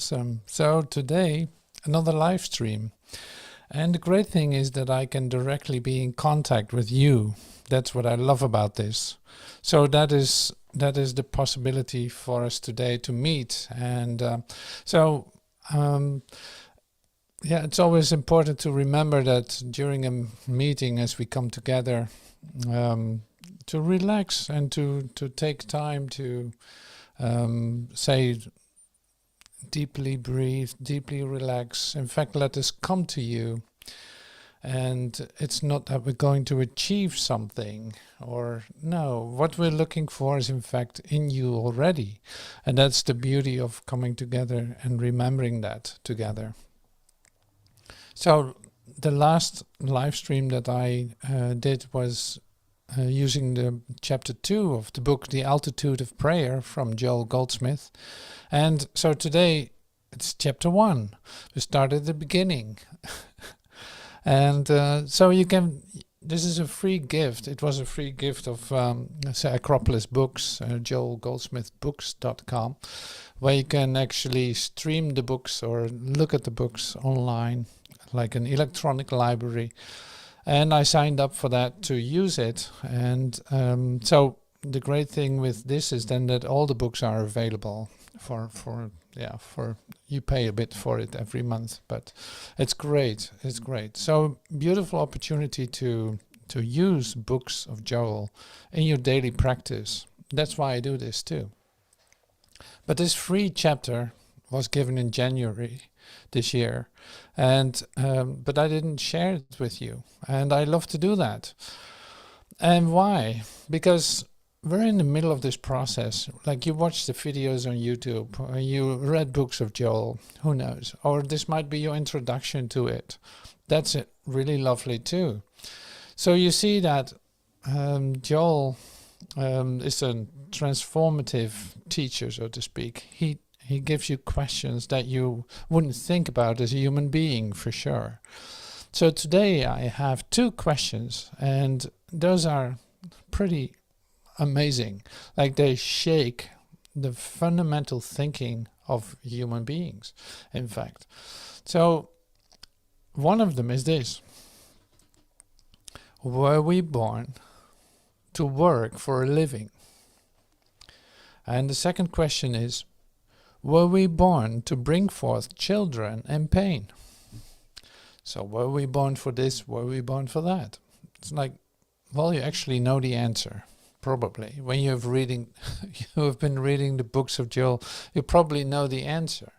Awesome. So today, another live stream. And the great thing is that I can directly be in contact with you. That's what I love about this. So that is the possibility for us today to meet. And yeah, it's always important to remember that during a meeting, as we come together, to relax and to take time to say, deeply breathe, deeply relax. In fact, let us come to you. And it's not that we're going to achieve something, or no, what we're looking for is in fact in you already. And that's the beauty of coming together and remembering that together. So the last live stream that I did was using the chapter 2 of the book, The Altitude of Prayer, from Goldsmith. And so today it's chapter 1. We start at the beginning. And so you can, this is a free gift. It was a free gift of Acropolis Books, joelgoldsmithbooks.com, where you can actually stream the books or look at the books online, like an electronic library. And I signed up for that to use it. And so the great thing with this is then that all the books are available for you pay a bit for it every month, but it's great. It's great. So beautiful opportunity to use books of Joel in your daily practice. That's why I do this too. But this free chapter was given in January this year, and but I didn't share it with you, and I love to do that. And why? Because we're in the middle of this process. Like, you watch the videos on YouTube, or you read books of Joel, who knows? Or this might be your introduction to it. That's it, really lovely too. So you see that Joel is a transformative teacher, so to speak. He gives you questions that you wouldn't think about as a human being, for sure. So today I have 2 questions, and those are pretty amazing. Like, they shake the fundamental thinking of human beings, in fact. So one of them is this: were we born to work for a living? And the second question is, were we born to bring forth children in pain? So were we born for this? Were we born for that? It's like, well, you actually know the answer. Probably. When you have been reading the books of Joel, you probably know the answer.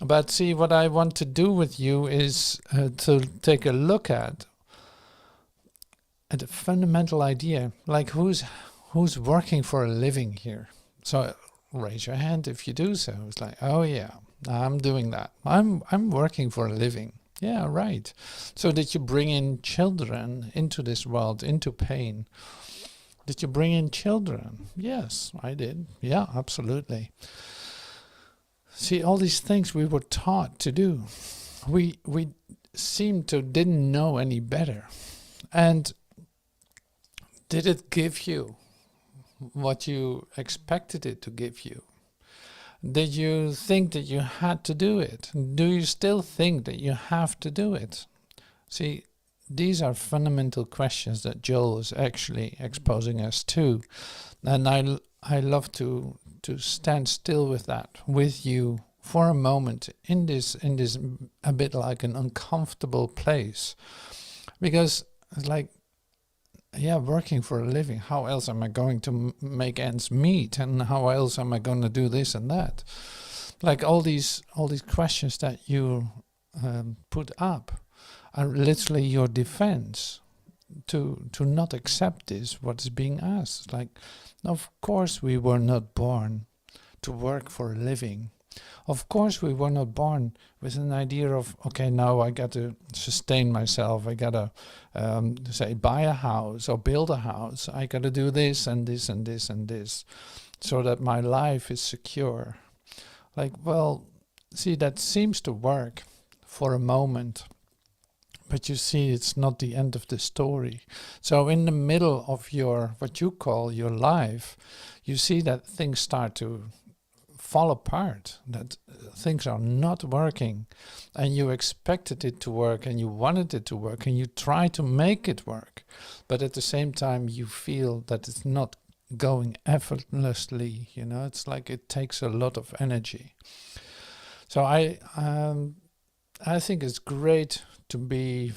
But see, what I want to do with you is to take a look at the fundamental idea, like who's working for a living here. So raise your hand if you do so. It's like, oh yeah, I'm doing that. I'm working for a living. Yeah, right. So did you bring in children into this world, into pain? Did you bring in children? Yes, I did. Yeah, absolutely. See, all these things we were taught to do. We seemed to didn't know any better. And did it give you what you expected it to give you? Did you think that you had to do it? Do you still think that you have to do it? See, these are fundamental questions that Joel is actually exposing us to. And I love to stand still with that, with you, for a moment in this a bit like an uncomfortable place. Because it's like, yeah, working for a living, how else am I going to make ends meet? And how else am I going to do this and that? Like, all these questions that you put up are literally your defense to not accept this, what is being asked. Like, of course we were not born to work for a living. Of course we were not born with an idea of, okay, now I got to sustain myself. I got to, say, buy a house or build a house. I got to do this and this and this and this so that my life is secure. Like, well, see, that seems to work for a moment. But you see, it's not the end of the story. So in the middle of your, what you call your life, you see that things start to fall apart, that things are not working, and you expected it to work and you wanted it to work and you try to make it work, but at the same time you feel that it's not going effortlessly, it's like it takes a lot of energy. So I think it's great to be,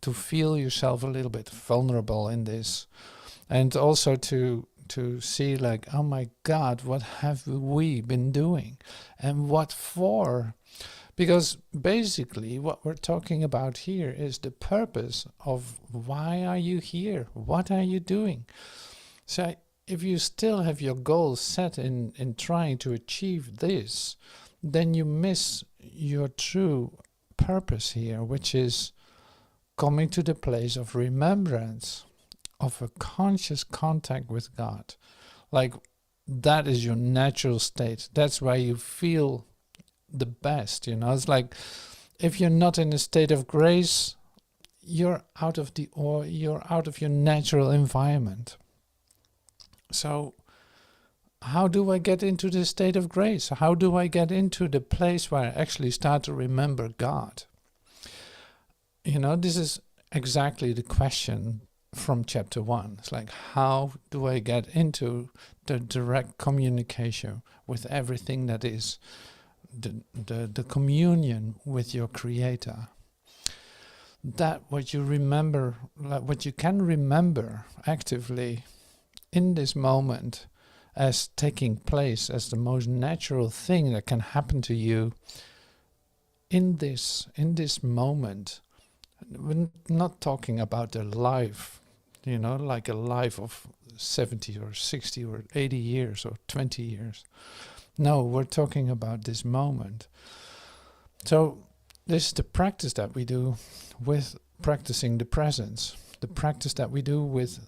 to feel yourself a little bit vulnerable in this, and also to see like, oh my God, what have we been doing and what for? Because basically what we're talking about here is the purpose of why are you here? What are you doing? So if you still have your goals set in trying to achieve this, then you miss your true purpose here, which is coming to the place of remembrance, of a conscious contact with God. Like, that is your natural state. That's why you feel the best, It's like, if you're not in a state of grace, you're out of your natural environment. So how do I get into the state of grace? How do I get into the place where I actually start to remember God? This is exactly the question from chapter 1. It's like, how do I get into the direct communication with everything that is the communion with your Creator? That what you remember, what you can remember actively in this moment as taking place, as the most natural thing that can happen to you in this moment. We're not talking about a life, like a life of 70 or 60 or 80 years or 20 years. No, we're talking about this moment. So this is the practice that we do with practicing the presence, the practice that we do with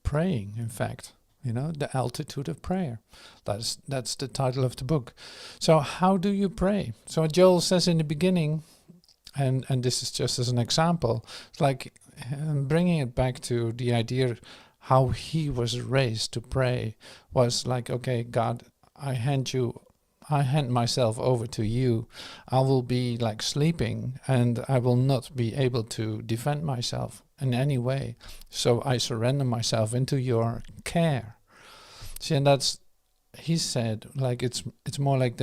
praying, in fact. The altitude of prayer. That's the title of the book. So how do you pray? So Joel says in the beginning, and this is just as an example, it's like bringing it back to the idea how he was raised to pray was like, okay, God, I hand myself over to you. I will be like sleeping and I will not be able to defend myself in any way. So I surrender myself into your care. See, and he said, like, it's more like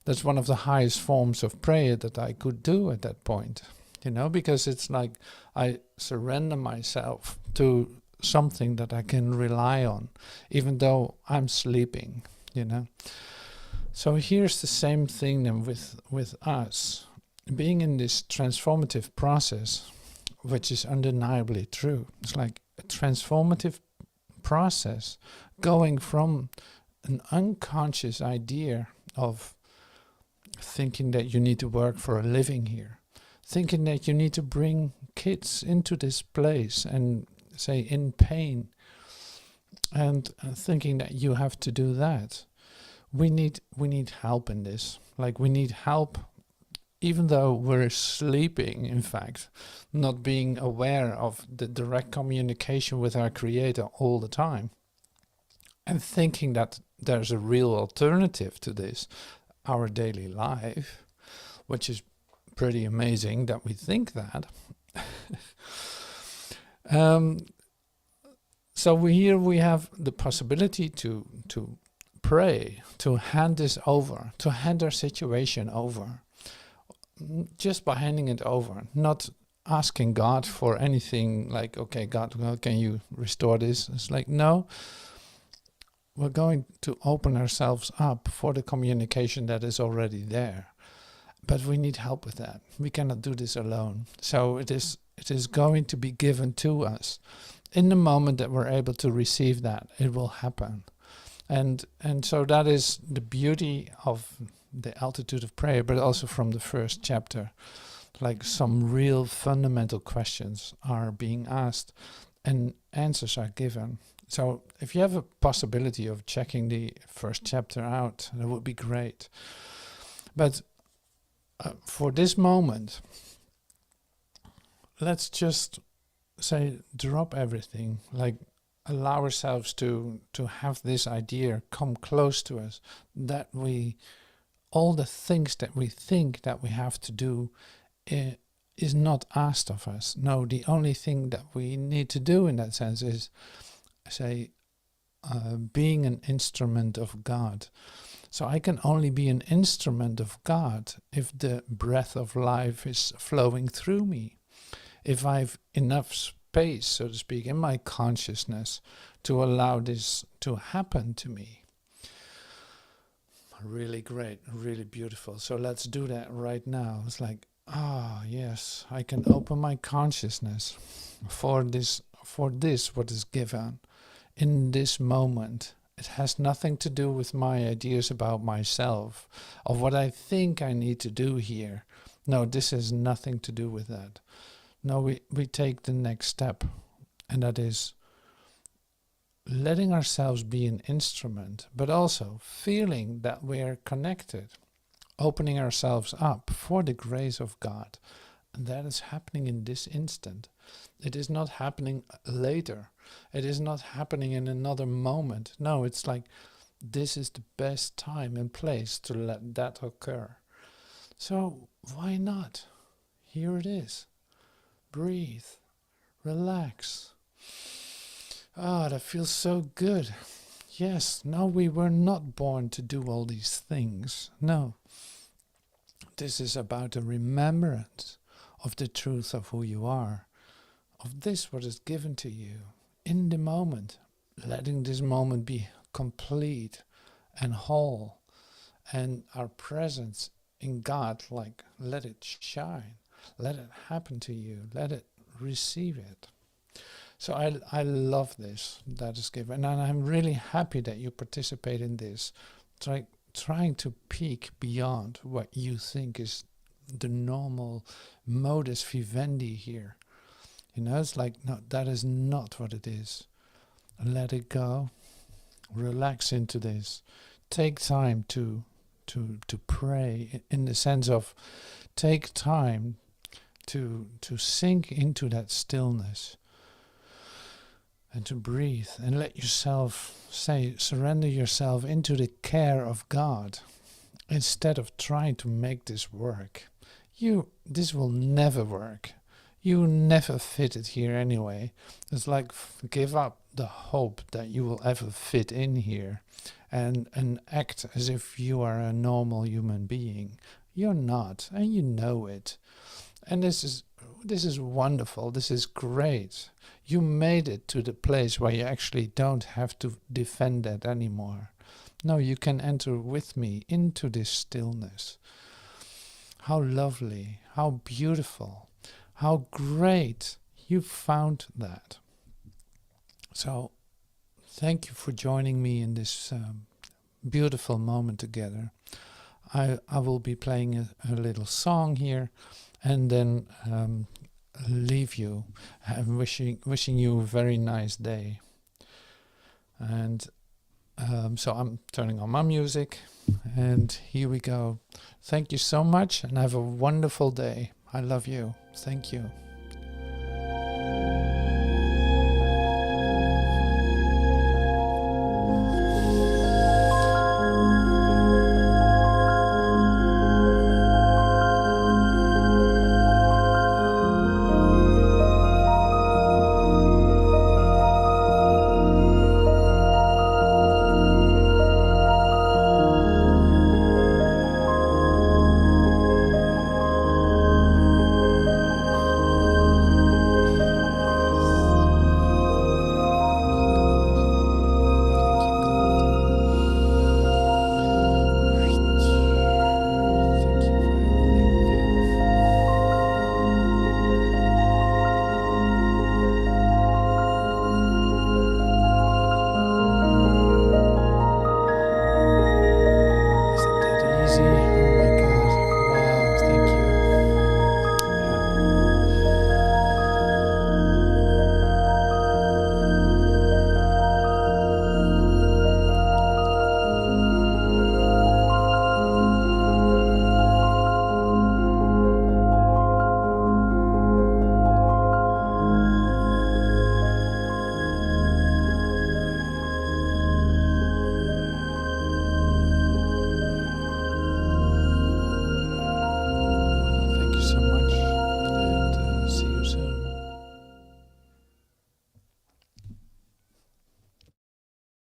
that's one of the highest forms of prayer that I could do at that point, because it's like I surrender myself to something that I can rely on, even though I'm sleeping, So here's the same thing then with us, being in this transformative process, which is undeniably true. It's like a transformative process going from an unconscious idea of thinking that you need to work for a living here, thinking that you need to bring kids into this place and say in pain, and thinking that you have to do that. We need help in this. Like, we need help even though we're sleeping, in fact, not being aware of the direct communication with our Creator all the time, and thinking that there's a real alternative to this, our daily life, which is pretty amazing that we think that. So here we have the possibility to pray, to hand this over, to hand our situation over, just by handing it over, not asking God for anything like, okay, God, well, can you restore this? It's like, no, we're going to open ourselves up for the communication that is already there. But we need help with that. We cannot do this alone. So it is going to be given to us. In the moment that we're able to receive that, it will happen. And so that is the beauty of the altitude of prayer, but also from the first chapter. Like, some real fundamental questions are being asked and answers are given. So if you have a possibility of checking the first chapter out, that would be great. But for this moment, let's just say, drop everything. Like, allow ourselves to have this idea come close to us, that all the things that we think that we have to do is not asked of us. No, the only thing that we need to do in that sense is, say, being an instrument of God. So I can only be an instrument of God if the breath of life is flowing through me. If I've enough space, so to speak, in my consciousness to allow this to happen to me. Really great, really beautiful. So let's do that right now. It's like, yes, I can open my consciousness for this what is given in this moment. It has nothing to do with my ideas about myself, of what I think I need to do here. No, this has nothing to do with that. No, we take the next step, and that is letting ourselves be an instrument, but also feeling that we're connected, opening ourselves up for the grace of God. And that is happening in this instant. It is not happening later. It is not happening in another moment. No, it's like this is the best time and place to let that occur. So why not? Here it is. Breathe. Relax. That feels so good. Yes, no, we were not born to do all these things. No. This is about a remembrance of the truth of who you are, of this what is given to you in the moment, letting this moment be complete and whole, and our presence in God, like, let it shine, let it happen to you, let it receive it. So I love this that is given, and I'm really happy that you participate in this, trying to peek beyond what you think is the normal modus vivendi here. It's like, no, that is not what it is. Let it go. Relax into this. Take time to pray, in the sense of take time to sink into that stillness and to breathe, and let yourself surrender yourself into the care of God, instead of trying to make this work. This will never work. You never fit it here anyway. It's like, give up the hope that you will ever fit in here and act as if you are a normal human being. You're not, and you know it. And this is wonderful. This is great. You made it to the place where you actually don't have to defend that anymore. No, you can enter with me into this stillness. How lovely, how beautiful, how great you found that. So thank you for joining me in this beautiful moment together. I will be playing a little song here, and then leave you, and wishing you a very nice day. And so I'm turning on my music, and here we go. Thank you so much, and have a wonderful day. I love you. Thank you.